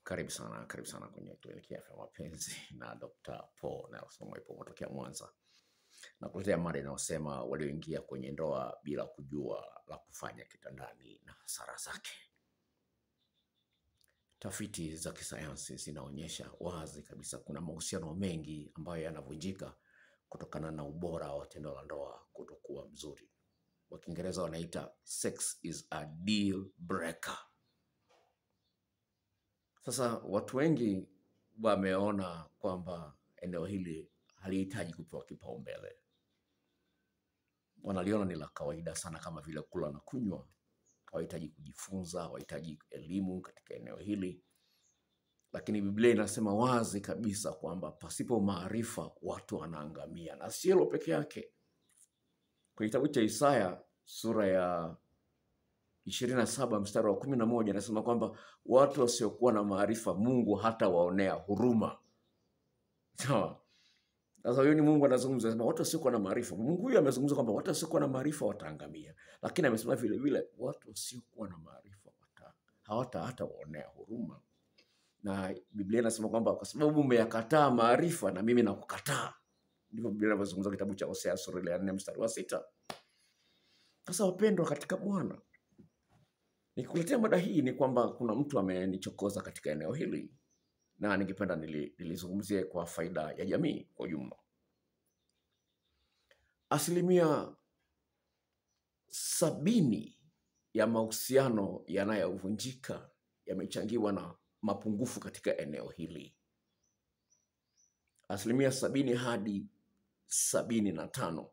Karibu sana kwenye kliniki ya afya mapenzi na Dr. Paul Nelson Mwaipo kutokea Mwanza. Na kuletea mada inayosema walioingia kwenye ndoa bila kujua la kufanya kitandani na hasara zake. Tafiti za kisayansi zinaonyesha wazi kabisa kuna mahusiano mengi ambayo yanavunjika kutokana na ubora wa tendo la ndoa kutokuwa mzuri. Kwa Kiingereza wanaita sex is a deal breaker. Sasa watu wengi wameona kwamba eneo hili halihitaji kupewa kipaumbele. Wanaliona ni la kawaida sana kama vile kula na kunywa. Hawahitaji kujifunza, hawahitaji elimu katika eneo hili. Lakini Biblia inasema wazi kabisa kwamba pasipo maarifa watu wanaangamia. Na sio hilo peke yake. Kwenye kitabu cha Isaya sura ya 27 mstari wa 11 inasema kwamba watu wasiokuwa na maarifa Mungu hata waonea huruma. Sawa. Sasa huyo ni Mungu anazungumza, anasema watu wasiokuwa na maarifa. Mungu huyu amezungumza kwamba watu wasiokuwa na maarifa wataangamia. Lakini amesema vile vile watu wasiokuwa na maarifa hata waonea huruma. Na Biblia inasema kwamba kwa sababu umeyakataa maarifa na mimi nakukataa. Ndivyo Biblia inavyozungumza kitabu cha Hosea sura ya 4 mstari wa 6. Sasa wapendwa katika Bwana, nikuletea mada hii ni kwamba kuna mtu amenichokoza katika eneo hili na ningependa nilizungumzie kwa faida ya jamii kwa ujumla. 70% ya mahusiano yanayovunjika yamechangiwa na mapungufu katika eneo hili. 70 hadi 75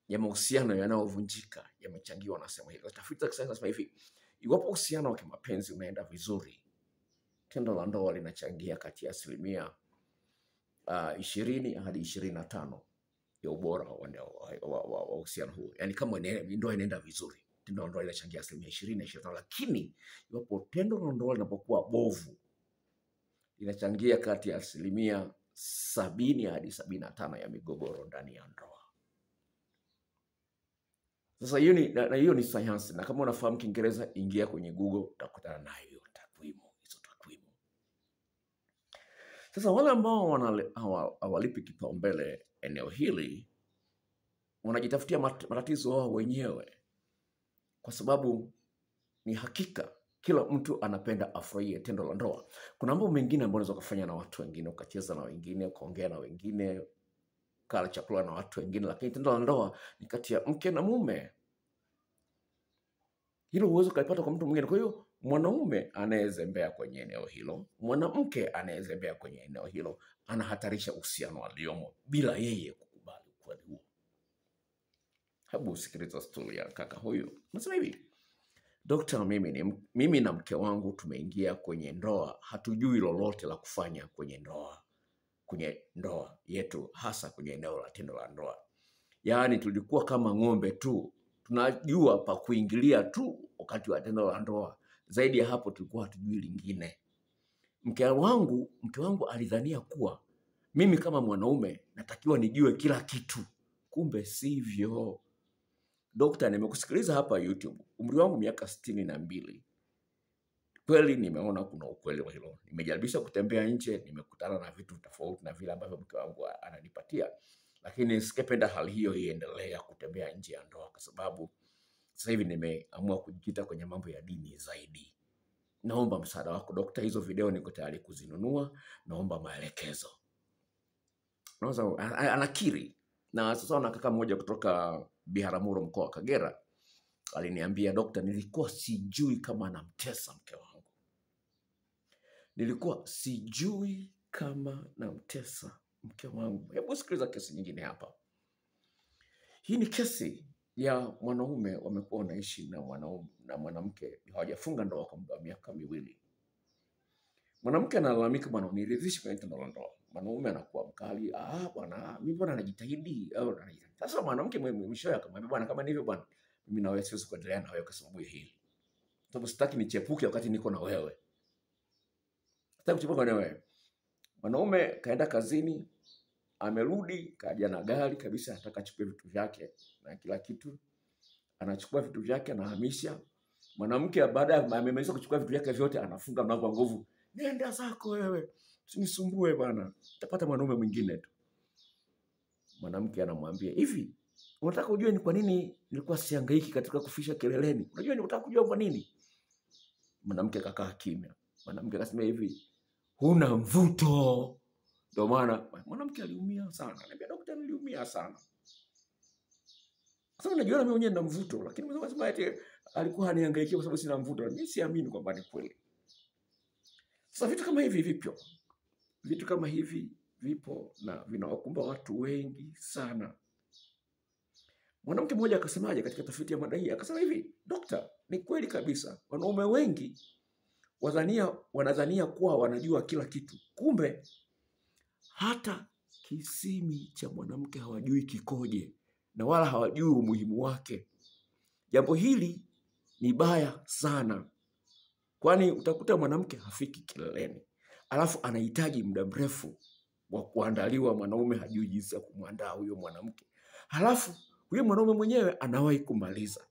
ya mahusiano yanayovunjika yamechangiwa na sehemu hili. Tafiti za zinasema hivi, iwapo uhusiano wa kimapenzi unaenda vizuri, tendo la ndoa linachangia kati ya 20 hadi 25 ya ubora wa uhusiano huo. Yaani kama ndoa inaenda vizuri, tendo la ndoa linachangia 20 na 25, lakini iwapo tendo la ndoa linapokuwa bovu, linachangia kati ya 70 hadi 75 ya migogoro ndani ya ndoa. Sasa hiyo ni sayansi, na kama unafahamu Kiingereza ingia kwenye Google utakutana na hizo takwimu. Sasa wale ambao hawalipi kipaumbele eneo hili wanajitafutia matatizo wao wenyewe, kwa sababu ni hakika kila mtu anapenda afurahie tendo la ndoa. Kuna mambo mengine ambayo unaweza kufanya na watu wengine, ukacheza na wengine, ukaongea na wengine, kula chakula na watu wengine, lakini tendo la ndoa ni kati ya mke na mume. Hilo huwezi kulipata kwa mtu mwingine. Kwa hiyo mwanaume anayezembea kwenye eneo hilo, mwanamke anayezembea kwenye eneo hilo, anahatarisha uhusiano aliomo bila yeye kukubali ukweli huo. Hebu sikiliza story ya kaka huyu. Nasema hivi, Dokta, mimi na mke wangu tumeingia kwenye ndoa, hatujui lolote la kufanya kwenye ndoa yetu, hasa kwenye eneo la tendo la ndoa. Yaani tulikuwa kama ng'ombe tu, tunajua pa kuingilia tu wakati wa tendo la ndoa. Zaidi ya hapo tulikuwa hatujui lingine. Mke wangu alidhania kuwa mimi kama mwanaume natakiwa nijue kila kitu. Kumbe sivyo. Dokta, nimekusikiliza hapa YouTube. Umri wangu miaka 62. Kweli nimeona kuna ukweli wa hilo. Nimejaribisha kutembea nje, nimekutana na vitu tofauti na vile ambavyo mke wangu ananipatia. Lakini sikependa hali hiyo iendelee kutembea nje ya ndoa, kwa sababu sasa hivi nimeamua kujikita kwenye mambo ya dini zaidi. Naomba msaada wako Dokta, hizo video niko tayari kuzinunua, naomba maelekezo. Anakiri. Na sasa na kaka mmoja kutoka Biharamulo mkoa wa Kagera aliniambia, Dokta, nilikuwa sijui kama namtesa mke wangu. Nilikuwa sijui kama namtesa mke wangu. Hebu sikiliza kesi nyingine hapa. Hii ni kesi ya mwanaume wamekuwa wanaishi na mwanamke, hawajafunga ndoa kwa muda wa miaka 2. Mwanamke analalamika, bwana, uniridhishi kwenye tendo la ndoa. Mwanaume anakuwa mkali, bwana, mimi bwana najitahidi. Sasa mwanamke mwishowe akamwambia, bwana, kama ndivyo bwana, mimi na wewe siwezi kuendelea na wewe kwa sababu hii. Sababu sitaki nichepuke wakati niko na wewe. Sitaki kuchepuka na wewe. Mwanaume kaenda kazini, amerudi, kaja na gari kabisa, anataka achukue vitu vyake na kila kitu. Anachukua vitu vyake, anahamisha. Mwanamke baada ya amemaliza kuchukua vitu vyake vyote, anafunga mlango wa nguvu. nenda zako wewe, usinisumbue bwana, utapata mwanaume mwingine tu. Mwanamke anamwambia, hivi unataka kujua ni kwa nini nilikuwa sihangaiki katika kufisha kileleni? Unajua ni unataka kujua kwa nini? Mwanamke akakaa kimya. Mwanamke akasema hivi, huna mvuto. Ndio maana mwanamke aliumia sana. Anambia, daktari, niliumia sana. Sasa najiona mimi mwenyewe nina mvuto, lakini mwanamke akasema eti alikuwa hanihangaiki kwa sababu sina mvuto. Mimi siamini kwamba ni kweli. Sasa vitu kama hivi vipo. Vitu kama hivi vipo na vinawakumba watu wengi sana. Mwanamke mmoja akasemaje katika tafiti ya mada hii? Akasema hivi, dokta, ni kweli kabisa, wanaume wengi wanadhania kuwa wanajua kila kitu, kumbe hata kisimi cha mwanamke hawajui kikoje na wala hawajui umuhimu wake. Jambo hili ni baya sana, kwani utakuta mwanamke hafiki kileleni, alafu anahitaji muda mrefu wa kuandaliwa. Mwanaume hajui jinsi ya kumwandaa huyo mwanamke, halafu huyo mwanaume mwenyewe anawahi kumaliza.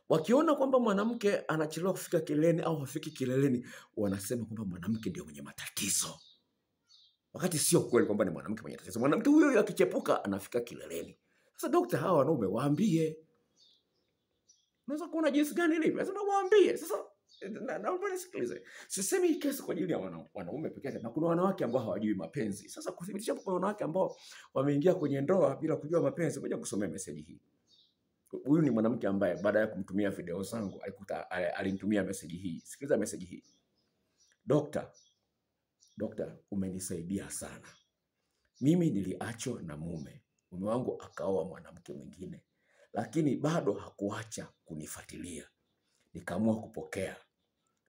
Wakiona kwamba mwanamke anachelewa kufika kileleni au hafiki kileleni, wanasema kwamba mwanamke ndio mwenye matatizo, wakati sio kweli kwamba ni mwanamke mwenye tatizo. Mwanamke huyo akichepuka anafika kileleni. Sasa daktari, hawa wanaume waambie. Unaweza kuona jinsi gani ilivyo? Lazima waambie. Sasa naomba nisikilize. Sisemi hii kesi kwa ajili ya wanaume pekee yake, na kuna wanawake ambao hawajui mapenzi. Sasa kuthibitisha kwa wanawake ambao wameingia kwenye ndoa bila kujua mapenzi, ngoja kusomea message hii. Huyu ni mwanamke ambaye baada ya kumtumia video zangu alinitumia message hii. Sikiliza message hii. Dokta, umenisaidia sana. Mimi niliachwa na mume wangu akaoa mwanamke mwingine, lakini bado hakuacha kunifuatilia. Nikaamua kupokea.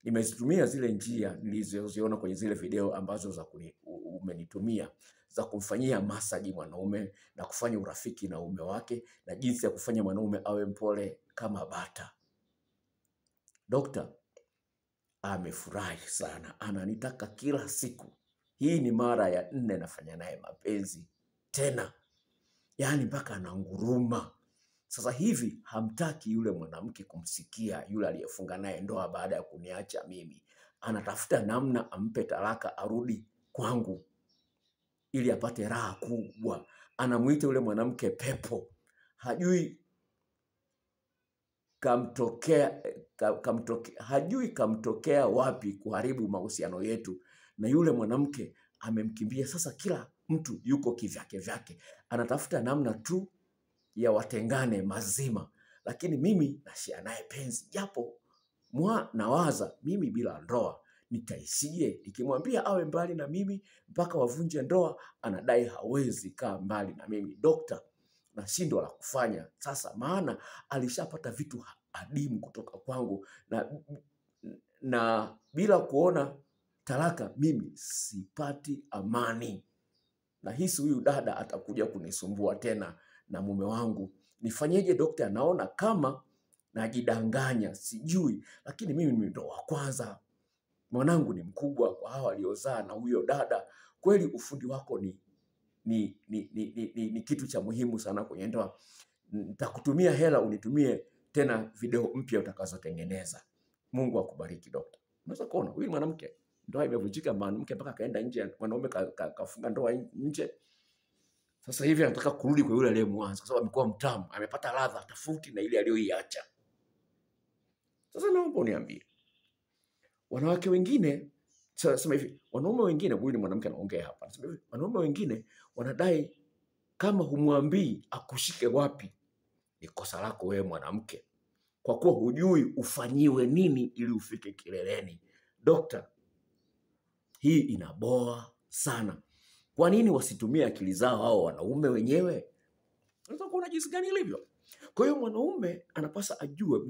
Nimezitumia zile njia nilizoziona kwenye zile video ambazo umenitumia za kumfanyia masaji mwanaume na kufanya urafiki na mume wake na jinsi ya kufanya mwanaume awe mpole kama bata. Dokta amefurahi sana, ananitaka kila siku. Hii ni mara ya 4 nafanya naye mapenzi tena, yaani mpaka ananguruma. Sasa hivi hamtaki yule mwanamke kumsikia yule aliyefunga naye ndoa baada ya kuniacha mimi. Anatafuta namna ampe talaka arudi kwangu ili apate raha kubwa. Anamuita yule mwanamke pepo. Hajui kamtokea wapi kuharibu mahusiano yetu, na yule mwanamke amemkimbia. Sasa kila mtu yuko kivyake vyake, anatafuta namna tu ya watengane mazima, lakini mimi nashia naye penzi. Japo nawaza mimi bila ndoa nitaishije? Nikimwambia awe mbali na mimi mpaka wavunje ndoa, anadai hawezi kaa mbali na mimi. Dokta, nashindwa la kufanya sasa, maana alishapata vitu adimu kutoka kwangu, na bila kuona talaka mimi sipati amani. Nahisi huyu dada atakuja kunisumbua tena na mume wangu. Nifanyeje dokta? Naona kama najidanganya, sijui, lakini mimi ndo wa kwanza. Mwanangu ni mkubwa kwa hawa waliozaa na huyo dada. Kweli ufundi wako ni kitu cha muhimu sana kwenye ndoa. Nitakutumia hela unitumie tena video mpya utakazotengeneza. Mungu akubariki dokta. Unaweza kuona huyu mwanamke ndoa imevunjika, mwanamke mpaka kaenda nje, mwanaume kafunga ndoa nje. Sasa hivi anataka kurudi kwa yule aliyemwanza kwa sababu amekuwa mtamu, amepata ladha tofauti na ile aliyoiacha. Sasa naomba uniambie, wanawake wengine sema hivi, wanaume wengine, huyu ni mwanamke anaongea hapa, sema hivi, wanaume wengine wanadai kama humwambii akushike wapi, ni kosa lako wewe mwanamke, kwa kuwa hujui ufanyiwe nini ili ufike kileleni. Dokta, hii inaboa sana. Kwa nini wasitumie akili zao hao wanaume wenyewe? Unaweza kuona jinsi gani ilivyo. Kwa hiyo mwanaume anapaswa ajue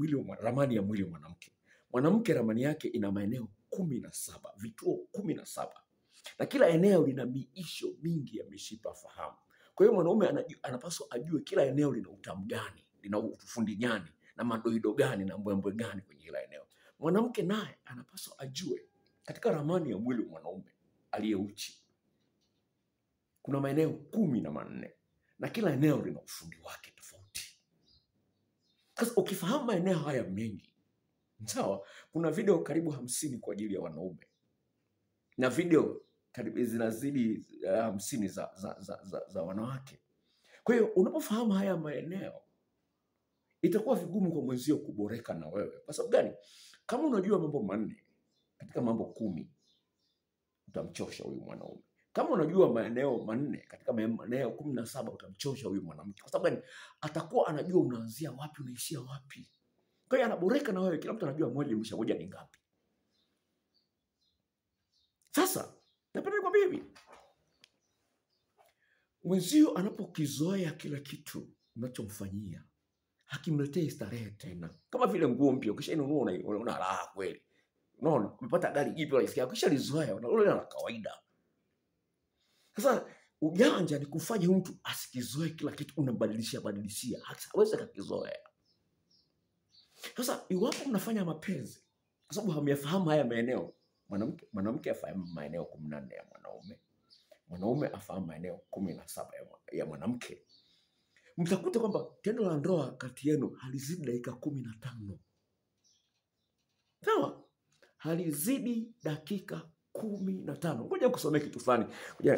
ramani ya mwili wa mwanamke. Mwanamke ramani yake ina maeneo 17, vituo 17. Na kila eneo lina miisho mingi ya mishipa fahamu. Kwa hiyo mwanaume anapaswa ajue kila eneo lina utamu gani, lina ufundi gani, na madoido gani na mbwembwe gani kwenye kila eneo. Mwanamke naye anapaswa ajue katika ramani ya mwili wa mwanaume aliyeuchi kuna maeneo 14 na kila eneo lina ufundi wake tofauti. Sasa ukifahamu maeneo haya mengi, Sawa? Kuna video karibu 50 kwa ajili ya wanaume na video karibu zinazidi 50 za wanawake. Kwa hiyo unapofahamu haya maeneo, itakuwa vigumu kwa mwenzio kuboreka na wewe. Kwa sababu gani? Kama unajua mambo manne katika mambo 10, utamchosha huyu mwanaume. Kama unajua maeneo manne katika maeneo 17, utamchosha huyu mwanamke. Kwa sababu gani? Atakuwa anajua unaanzia wapi unaishia wapi. Kwa hiyo anaboreka na wewe, kila mtu anajua 1+1 ni ngapi. Sasa napenda nikwambie hivi, mwenzio anapokizoea kila kitu unachomfanyia, hakimletei starehe tena. Kama vile nguo mpya ukishainunua unaona raha kweli. Unaona, umepata gari jipya unasikia ukishalizoea unaona la kawaida. Sasa ujanja ni kufanya mtu asikizoe kila kitu, unambadilishia, hawezi kukizoea. Sasa iwapo mnafanya mapenzi, kwa sababu hamyafahamu haya maeneo, mwanamke afahamu maeneo 14 ya mwanaume afahamu maeneo 17 ya mwanamke, mtakuta kwamba tendo la ndoa kati yenu halizidi dakika 15. Sawa? Halizidi dakika 15. Ngoja kusomea kitu fulani.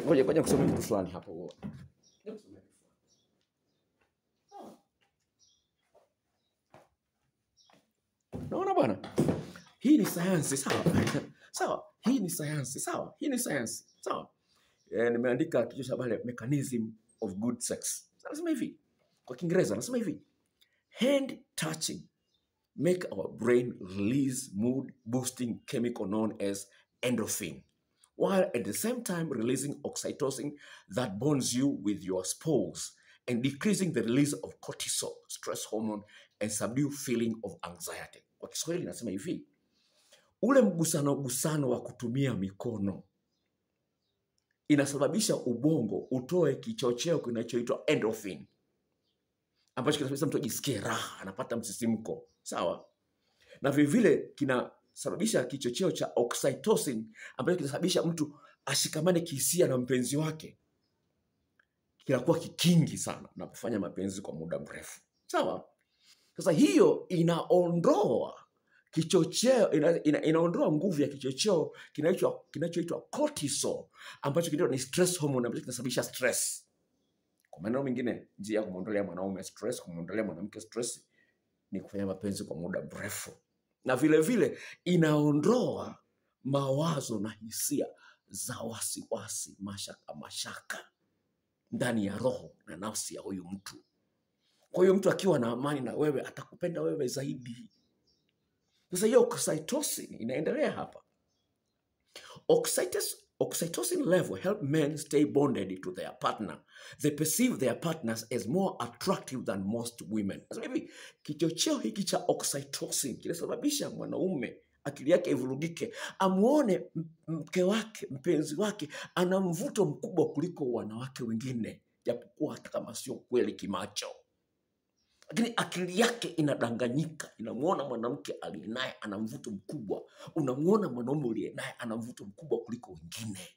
Ngoja kusomea kitu fulani hapo. Naona bwana? Hii ni sayansi, sawa? Sawa? Hii ni sayansi, sawa? Hii ni sayansi, sawa? Nimeandika kichwa cha habari mechanism of good sex. Nasema hivi. Kwa Kiingereza nasema hivi. Hand touching make our brain release mood boosting chemical known as endorphin, while at the same time releasing oxytocin that bonds you with your spouse and decreasing the release of cortisol, stress hormone, and subdue feeling of anxiety. Kwa Kiswahili nasema hivi, ule mgusano wa kutumia mikono inasababisha ubongo utoe kichocheo kinachoitwa endorphin, ambacho kinasababisha mtu ajisikie raha, anapata msisimko, sawa? Na vile kinasababisha kichocheo cha oxytocin ambacho kinasababisha mtu ashikamane kihisia na mpenzi wake. Kinakuwa kikingi sana na kufanya mapenzi kwa muda mrefu, sawa? Sasa hiyo inaondoa kichocheo, inaondoa nguvu ya kichocheo kinachoitwa cortisol, ambacho kidogo ni stress hormone ambacho kinasababisha stress. Kwa maneno mengine, njia ya kumwondolea mwanaume stress, kumwondolea mwanamke stress ni kufanya mapenzi kwa muda mrefu. Na vile vile inaondoa mawazo na hisia za wasiwasi, mashaka ndani ya roho na nafsi ya huyu mtu. Kwa hiyo mtu akiwa na amani na wewe atakupenda wewe zaidi. Sasa hiyo oxytocin inaendelea hapa. Oxytocin level help men stay bonded to their partner. They perceive their partners as more attractive than most women. Sasa hivi kichocheo hiki cha oxytocin kinasababisha mwanaume akili yake ivurugike, amuone mke wake, mpenzi wake ana mvuto mkubwa kuliko wanawake wengine, japokuwa hata kama sio kweli kimacho. Lakini akili yake inadanganyika, inamuona mwanamke aliyenaye ana mvuto mkubwa, unamuona mwanaume aliyenaye ana mvuto mkubwa kuliko wengine.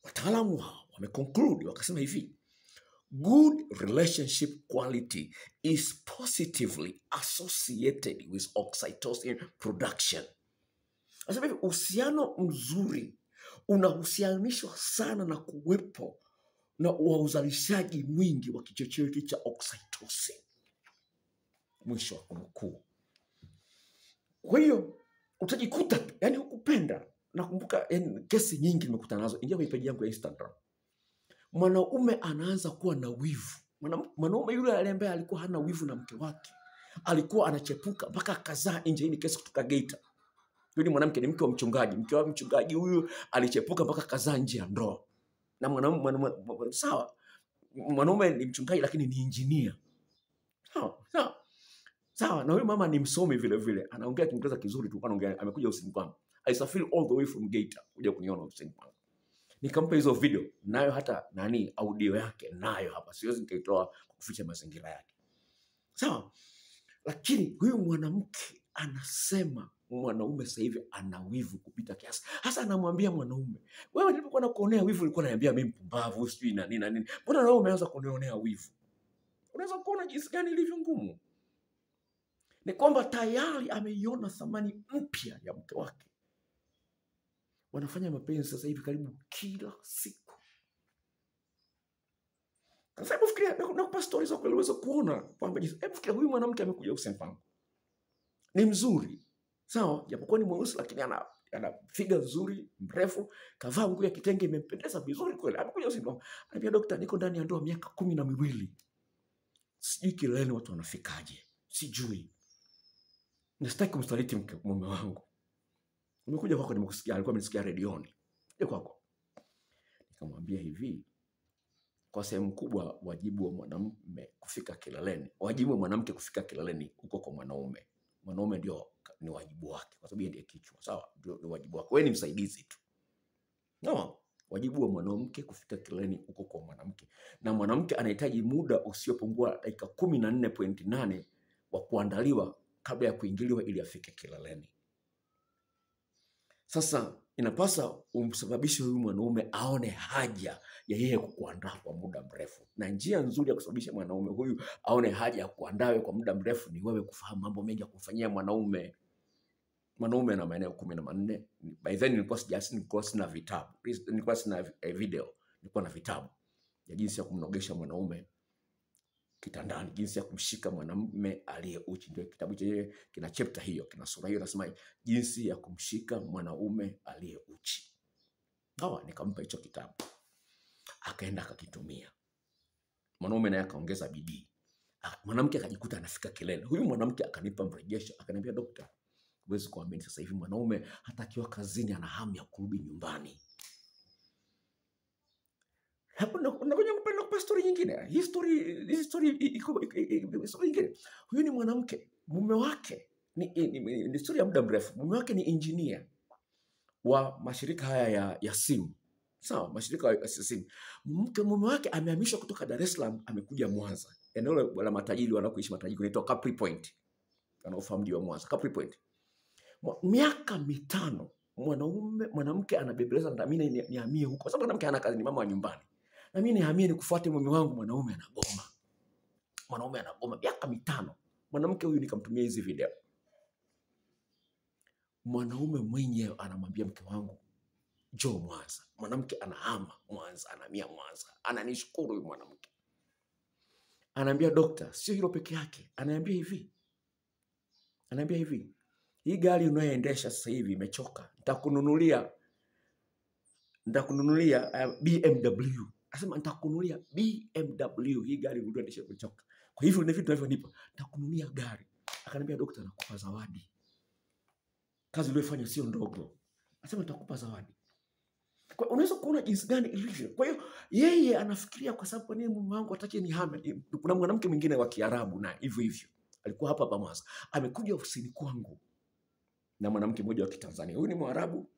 Wataalamu wao wameconclude wakasema hivi, good relationship quality is positively associated with oxytocin production. Sasa hivi uhusiano mzuri unahusianishwa sana na kuwepo na uzalishaji mwingi wa kichocheo hiki cha oxytocin. Mwisho wa kunukuu. Kwa hiyo utajikuta yani hukupenda. Nakumbuka kesi nyingi nimekutana nazo. Ingia kwenye page yangu ya Instagram. Mwanaume anaanza kuwa na wivu. Mwanaume yule ambaye alikuwa hana wivu na mke wake, alikuwa anachepuka mpaka akazaa nje. Hii ni kesi kutoka Geita. Yule mwanamke ni mke wa mchungaji. Mke wa mchungaji huyu alichepuka mpaka akazaa nje ya ndoa. Na mwanaume sawa, mwanaume ni mchungaji lakini ni engineer. Sawa, na huyu mama ni msomi vile vile. Anaongea Kiingereza kizuri tu, anaongea, amekuja usini kwangu. Alisafiri all the way from Geita kuja kuniona usini kwangu. Nikampa hizo video, nayo hata audio yake nayo hapa. Siwezi nikaitoa kuficha mazingira yake. Sawa? Lakini huyu mwanamke anasema mwanaume sasa hivi ana wivu kupita kiasi. Hasa anamwambia mwanaume, wewe nilipokuwa nakuonea wivu ulikuwa unaniambia mimi mpumbavu, sijui na nini. Mbona wewe umeanza kunionea wivu? Unaweza kuona jinsi gani ilivyo ngumu. ni kwamba tayari ameiona thamani mpya ya mke wake. Wanafanya mapenzi sasa hivi karibu kila siku. Sasa hebu fikiria, nakupa stories za kueleweza kuona kwamba hebu fikiria, huyu mwanamke amekuja useni pangu. Ni mzuri. Sawa, japokuwa ni mweusi lakini ana figa nzuri, mrefu, kavaa nguo ya kitenge imempendeza vizuri kweli. Amekuja useni pangu. Anambia, daktari, niko ndani ya ndoa miaka 12. Sijui kileleni watu wanafikaje. Sijui. Nasitaki kumsaliti mume wangu. Nimekuja kwako, nimekusikia, alikuwa amenisikia redioni. Je, kwako. Nikamwambia hivi, kwa sehemu kubwa wajibu wa mwanamume kufika kileleni, wajibu wa mwanamke kufika kileleni uko kwa mwanaume. Mwanaume ndio ni wajibu wake kwa sababu yeye ndiye kichwa. Sawa, ndio wajibu wake. Wewe ni msaidizi tu. No, wajibu wa mwanamke kufika kileleni uko kwa mwanamke. Na mwanamke anahitaji muda usiopungua dakika 14.8 wa kuandaliwa kabla ya kuingiliwa ili afike kileleni. Sasa inapasa umsababishe huyu mwanaume aone haja ya yeye kukuandaa kwa muda mrefu. Na njia nzuri ya kusababisha mwanaume huyu aone haja ya kuandawe kwa muda mrefu ni wewe kufahamu mambo mengi ya kumfanyia mwanaume. Mwanaume ana maeneo 14. By then nilikuwa sina vitabu. Nilikuwa sina video. Nilikuwa na vitabu ya jinsi ya kumnogesha mwanaume kitandani, jinsi ya kumshika mwanamume aliye uchi. Ndio kitabu chenyewe kina chapter hiyo, kina sura hiyo, nasema jinsi ya kumshika mwanaume aliye uchi. Hawa nikampa hicho kitabu. Akaenda akakitumia. Mwanaume naye akaongeza bidii. Mwanamke akajikuta anafika kilele. Huyu mwanamke akanipa mrejesho, akaniambia, daktari, huwezi kuamini sasa hivi mwanaume hata akiwa kazini ana hamu ya kurudi nyumbani. Hapo nakuja kupenda story nyingine. Hii story nyingine. Huyu ni mwanamke, mume wake ni story ya muda mrefu. Mume wake ni engineer wa mashirika haya ya simu. Sawa, mashirika ya simu. Mume wake amehamishwa kutoka Dar es Salaam amekuja Mwanza. Eneo la matajiri wanakoishi matajiri inaitwa Capri Point. Wanaofahamu mji wa Mwanza, Capri Point. Miaka 5 mwanamke anabebeleza, na mimi nihamie huko. Sababu mwanamke hana kazi, ni mama wa nyumbani. Na mimi nihamie nikufuate mume wangu. Mwanaume anagoma. Miaka 5. Mwanamke huyu nikamtumia hizi video. Mwanaume mwenyewe anamwambia mke wangu, njoo Mwanza. Mwanamke anahama Mwanza, anahamia Mwanza. Ananishukuru huyu mwanamke. Anaambia, daktari, sio hilo peke yake. Anaambia hivi, hii gari unayoendesha sasa hivi imechoka. Nitakununulia BMW. Asema nitakununulia BMW, hii gari unayoendesha imechoka. Kwa hivyo ni vitu tunavyonipa, nitakununulia gari. Akaniambia, daktari, nakupa zawadi. Kazi uliyofanya sio ndogo. Asema nitakupa zawadi. Kwa unaweza kuona jinsi gani ilivyo. Kwa hiyo yeye anafikiria kwa sababu nini mume wangu atake nihame. Kuna mwanamke mwingine wa Kiarabu na hivyo. Alikuwa hapa Mwanza. Amekuja ofisini kwangu na mwanamke mmoja wa Kitanzania. Huyu ni Mwarabu,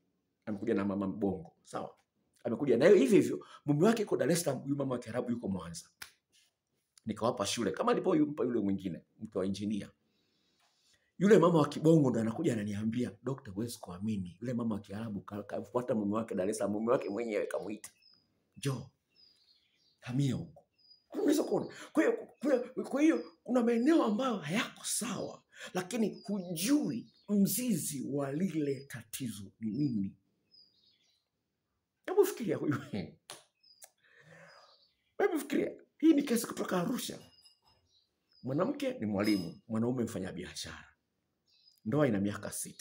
amekuja na mama Mbongo. Sawa? Amekuja nayo hivyo. Mume wake yuko Dar es Salaam, huyu mama wa Kiarabu yuko Mwanza. Nikawapa shule kama alipompa yule mwingine, mke wa engineer. Yule mama wa Kibongo ndo anakuja ananiambia, daktari, huwezi kuamini. Yule mama wa Kiarabu kafuata mume wake Dar es Salaam, mume wake mwenyewe kamuita, njoo hamia huko. Unaweza kuona. Kwa hiyo kuna maeneo ambayo hayako sawa, lakini hujui mzizi wa lile tatizo ni nini. Hebu fikiria huyu. Hebu fikiria. Hii ni kesi kutoka Arusha. Mwanamke ni mwalimu, mwanaume mfanya biashara. Ndoa ina miaka 6.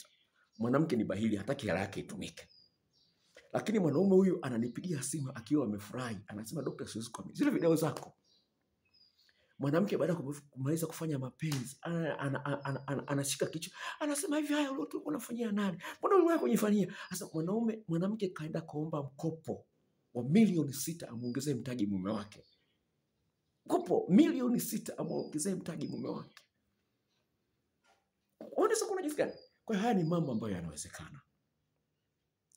Mwanamke ni bahili, hataki hela yake itumike. Lakini mwanaume huyu ananipigia simu akiwa amefurahi. Anasema, daktari, siwezi kuamini. Zile video zako. Mwanamke baada ya kumaliza kufanya mapenzi, anashika kichwa. Anasema, hivi haya ulio unafanyia nani? Mbona wewe unafanyia? Sasa mwanamke kaenda kuomba mkopo wa milioni 6 amuongezee mtaji mume wake. Mkopo milioni 6 amuongezee mtaji mume wake. Unaweza kuona jinsi gani? Kwa haya ni mambo ambayo yanawezekana.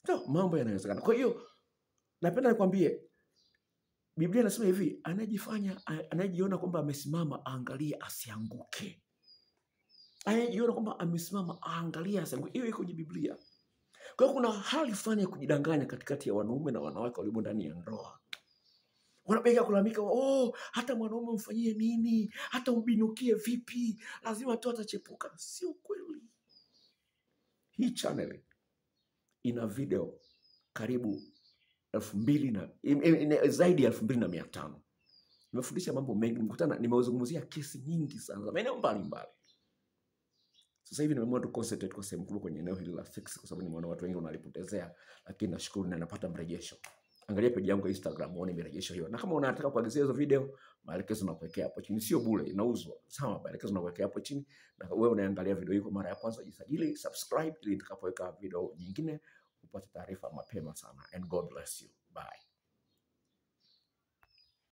Ndio, mambo yanawezekana. Kwa hiyo napenda nikwambie, Biblia inasema hivi, anajiona kwamba amesimama aangalie asianguke. Anajiona kwamba amesimama aangalie asianguke. Hiyo iko kwenye Biblia. Kwa hiyo kuna hali fulani ya kujidanganya katikati ya wanaume na wanawake walio ndani ya ndoa. Wanabega kulalamika, oh, hata mwanaume mfanyie nini, hata umbinukie vipi, lazima tu atachepuka. Sio kweli. Hii channel ina video karibu 2000 na zaidi ya 2500. Nimefundisha mambo mengi, nimezungumzia kesi nyingi sana za maeneo mbalimbali. Sasa hivi nimeamua tu concentrate kwa sehemu kubwa kwenye eneo hili la sex, kwa sababu nimeona watu wengi wanalipotezea, lakini nashukuru na napata mrejesho. Angalia page yangu ya Instagram uone mirejesho hiyo. Na kama unataka kuagizia hizo video, maelekezo nakuwekea hapo chini. Sio bure, inauzwa. Sawa, maelekezo nakuwekea hapo chini. Na wewe unaangalia video hii kwa mara ya kwanza, jisajili, subscribe ili nitakapoweka video nyingine upate taarifa mapema sana. And God bless you. Bye.